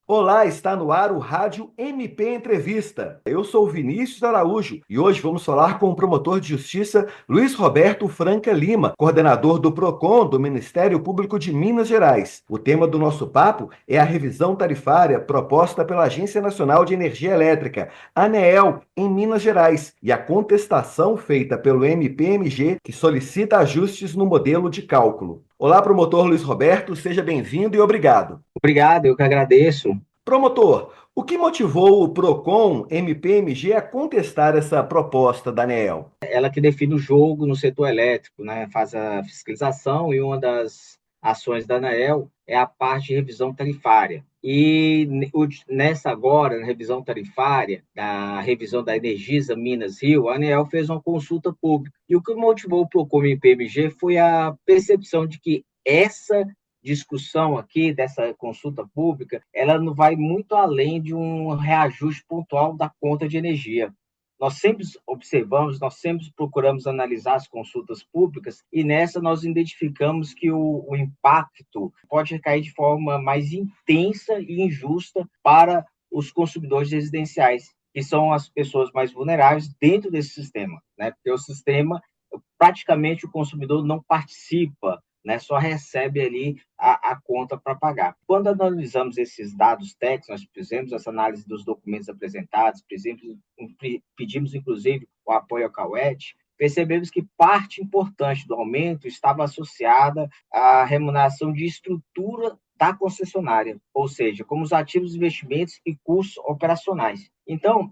Olá, está no ar o Rádio MP Entrevista. Eu sou o Vinícius Araújo e hoje vamos falar com o promotor de justiça Luiz Roberto Franca Lima, coordenador do PROCON do Ministério Público de Minas Gerais. O tema do nosso papo é a revisão tarifária proposta pela Agência Nacional de Energia Elétrica, ANEEL, em Minas Gerais, e a contestação feita pelo MPMG, que solicita ajustes no modelo de cálculo. Olá, promotor Luiz Roberto, seja bem-vindo e obrigado. Obrigado, eu que agradeço. Promotor, o que motivou o PROCON MPMG a contestar essa proposta da ANEEL? Ela que define o jogo no setor elétrico, né? Faz a fiscalização e uma das ações da ANEEL é a parte de revisão tarifária. E nessa agora, na revisão tarifária, da revisão da Energisa Minas Rio, a ANEEL fez uma consulta pública. E o que motivou o PROCON MPMG foi a percepção de que essa discussão aqui dessa consulta pública, ela não vai muito além de um reajuste pontual da conta de energia. Nós sempre observamos, nós sempre procuramos analisar as consultas públicas e nessa nós identificamos que o impacto pode recair de forma mais intensa e injusta para os consumidores residenciais, que são as pessoas mais vulneráveis dentro desse sistema, né? Porque o sistema, praticamente o consumidor não participa, né, só recebe ali a conta para pagar. Quando analisamos esses dados técnicos, nós fizemos essa análise dos documentos apresentados, pedimos inclusive o apoio ao CAUET, percebemos que parte importante do aumento estava associada à remuneração de estrutura da concessionária, ou seja, como os ativos, investimentos e custos operacionais. Então,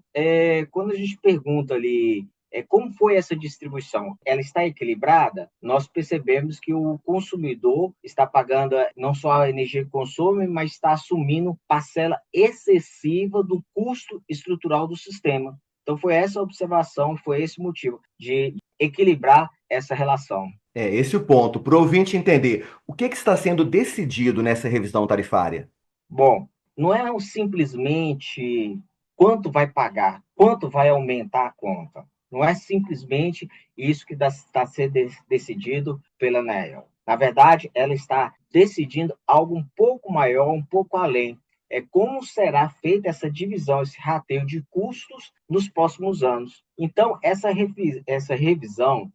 quando a gente pergunta ali como foi essa distribuição? Ela está equilibrada? Nós percebemos que o consumidor está pagando não só a energia que consome, mas está assumindo parcela excessiva do custo estrutural do sistema. Então, foi essa observação, foi esse o motivo de equilibrar essa relação. É esse o ponto, para o ouvinte entender o que está sendo decidido nessa revisão tarifária. Bom, não é simplesmente quanto vai pagar, quanto vai aumentar a conta. Não é simplesmente isso que está sendo decidido pela ANEEL. Na verdade, ela está decidindo algo um pouco maior, um pouco além. É como será feita essa divisão, esse rateio de custos nos próximos anos. Então, essa revisão,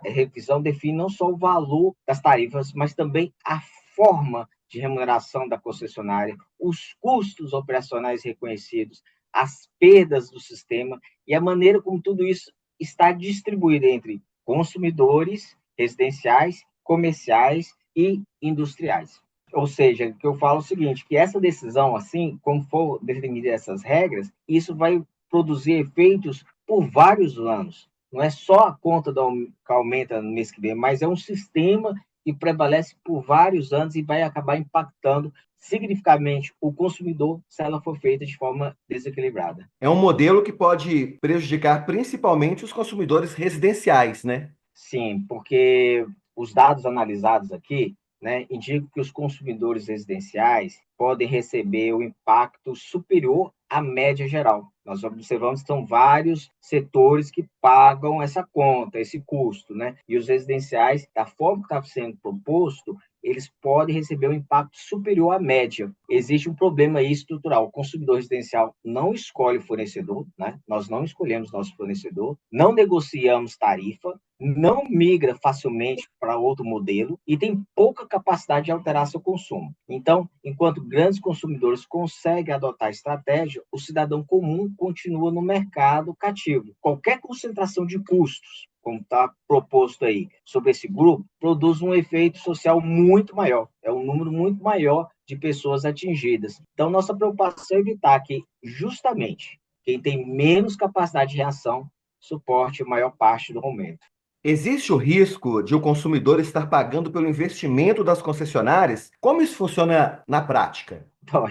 revisão define não só o valor das tarifas, mas também a forma de remuneração da concessionária, os custos operacionais reconhecidos, as perdas do sistema e a maneira como tudo isso está distribuído entre consumidores residenciais, comerciais e industriais. Ou seja, que eu falo o seguinte, que essa decisão, assim, como for definir essas regras, isso vai produzir efeitos por vários anos. Não é só a conta que aumenta no mês que vem, mas é um sistema que prevalece por vários anos e vai acabar impactando significativamente o consumidor se ela for feita de forma desequilibrada. É um modelo que pode prejudicar principalmente os consumidores residenciais, né? Sim, porque os dados analisados aqui, né, indicam que os consumidores residenciais podem receber o impacto superior à média geral. Nós observamos que são vários setores que pagam essa conta, esse custo, né? E os residenciais, da forma que está sendo proposto, eles podem receber um impacto superior à média. Existe um problema aí estrutural. O consumidor residencial não escolhe o fornecedor, né? Nós não escolhemos nosso fornecedor, não negociamos tarifa, não migra facilmente para outro modelo e tem pouca capacidade de alterar seu consumo. Então, enquanto grandes consumidores conseguem adotar estratégia, o cidadão comum continua no mercado cativo. Qualquer concentração de custos, como está proposto aí, sobre esse grupo, produz um efeito social muito maior. É um número muito maior de pessoas atingidas. Então, nossa preocupação é evitar que, justamente, quem tem menos capacidade de reação suporte a maior parte do aumento. Existe o risco de o consumidor estar pagando pelo investimento das concessionárias? Como isso funciona na prática? Então,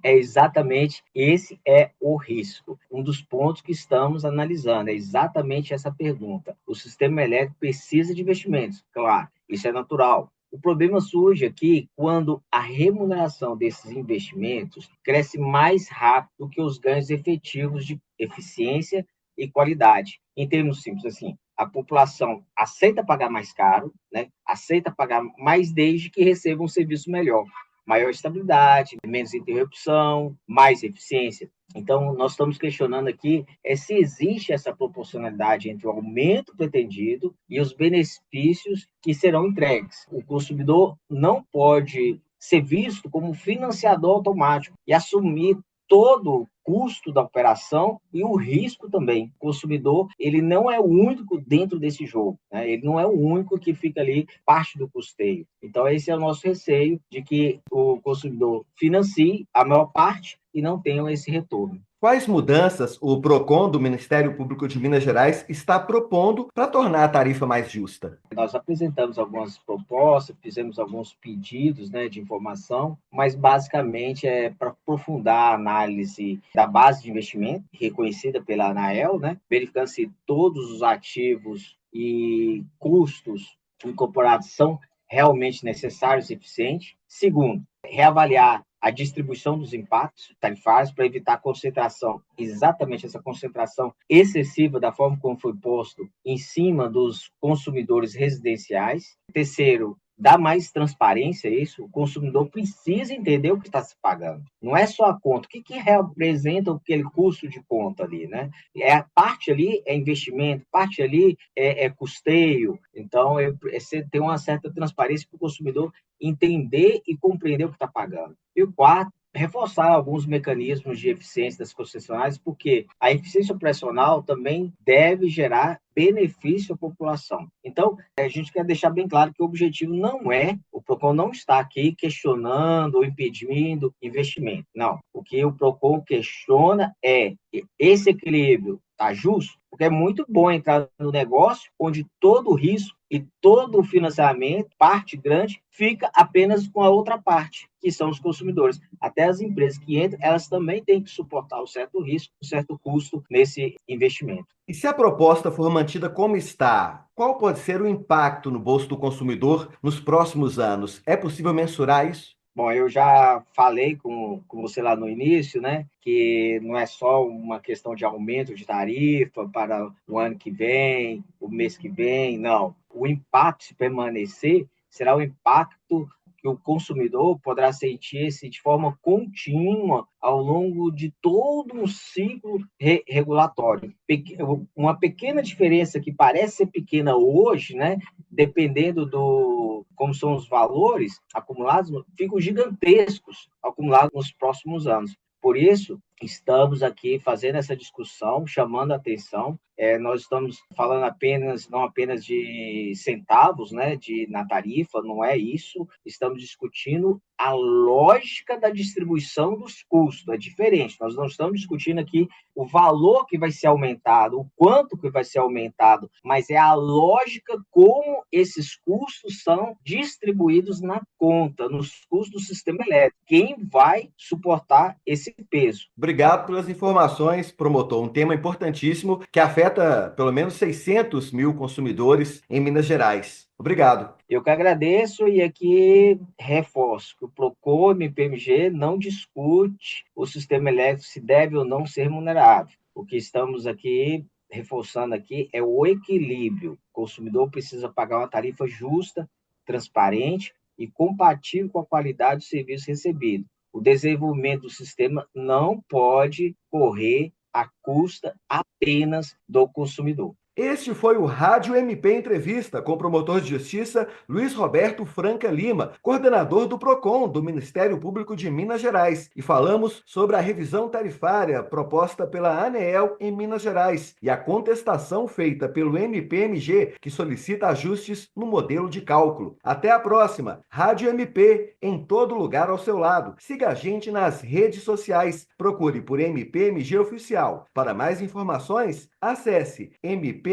exatamente esse é o risco. Um dos pontos que estamos analisando é exatamente essa pergunta. O sistema elétrico precisa de investimentos, claro, isso é natural. O problema surge aqui quando a remuneração desses investimentos cresce mais rápido do que os ganhos efetivos de eficiência e qualidade. Em termos simples, assim, a população aceita pagar mais caro, né? Aceita pagar mais desde que receba um serviço melhor. maior estabilidade, menos interrupção, mais eficiência. Então, nós estamos questionando aqui se existe essa proporcionalidade entre o aumento pretendido e os benefícios que serão entregues. O consumidor não pode ser visto como financiador automático e assumir todo o custo da operação e o risco também. O consumidor, ele não é o único dentro desse jogo, né? Ele não é o único que fica ali parte do custeio. Então, esse é o nosso receio de que o consumidor financie a maior parte e não tenha esse retorno. Quais mudanças o PROCON do Ministério Público de Minas Gerais está propondo para tornar a tarifa mais justa? Nós apresentamos algumas propostas, fizemos alguns pedidos, né, de informação, mas basicamente é para aprofundar a análise da base de investimento, reconhecida pela ANAEL, né, verificando se todos os ativos e custos incorporados são realmente necessários e eficientes. Segundo, reavaliar a distribuição dos impactos tarifários para evitar a concentração, exatamente essa concentração excessiva da forma como foi posto em cima dos consumidores residenciais. Terceiro, dá mais transparência a isso, o consumidor precisa entender o que está se pagando. Não é só a conta, o que representa aquele custo de conta ali, né? Parte ali é investimento, parte ali é custeio. Então, você tem uma certa transparência para o consumidor entender e compreender o que está pagando. E o quarto, reforçar alguns mecanismos de eficiência das concessionárias, porque a eficiência operacional também deve gerar benefício à população. Então, a gente quer deixar bem claro que o objetivo não é, o PROCON não está aqui questionando ou impedindo investimento. Não. O que o PROCON questiona é esse equilíbrio está justo, porque é muito bom entrar no negócio onde todo o risco e todo o financiamento, parte grande, fica apenas com a outra parte, que são os consumidores. Até as empresas que entram, elas também têm que suportar um certo risco, um certo custo nesse investimento. E se a proposta for mantida como está, qual pode ser o impacto no bolso do consumidor nos próximos anos? É possível mensurar isso? Bom, eu já falei com você lá no início, né, que não é só uma questão de aumento de tarifa para o ano que vem, o mês que vem, não. O impacto, se permanecer, será o impacto que o consumidor poderá sentir-se de forma contínua ao longo de todo um ciclo regulatório. Uma pequena diferença que parece ser pequena hoje, né, dependendo como são os valores acumulados, ficam gigantescos acumulados nos próximos anos. Por isso, estamos aqui fazendo essa discussão, chamando a atenção. Nós estamos falando não apenas de centavos, né, na tarifa, não é isso. Estamos discutindo a lógica da distribuição dos custos, é diferente. Nós não estamos discutindo aqui o valor que vai ser aumentado, o quanto que vai ser aumentado, mas é a lógica como esses custos são distribuídos na conta, nos custos do sistema elétrico. Quem vai suportar esse peso? Obrigado pelas informações, promotor. Um tema importantíssimo que afeta pelo menos 600 mil consumidores em Minas Gerais. Obrigado. Eu que agradeço e aqui reforço que o PROCON e o MPMG não discute o sistema elétrico se deve ou não ser remunerado. O que estamos aqui reforçando aqui é o equilíbrio. O consumidor precisa pagar uma tarifa justa, transparente e compatível com a qualidade do serviço recebido. O desenvolvimento do sistema não pode correr à custa apenas do consumidor. Este foi o Rádio MP Entrevista com o promotor de justiça Luiz Roberto Franca Lima, coordenador do PROCON do Ministério Público de Minas Gerais, e falamos sobre a revisão tarifária proposta pela ANEEL em Minas Gerais e a contestação feita pelo MPMG, que solicita ajustes no modelo de cálculo. Até a próxima. Rádio MP, em todo lugar ao seu lado. Siga a gente nas redes sociais. Procure por MPMG Oficial. Para mais informações, acesse mpmg.mp.br.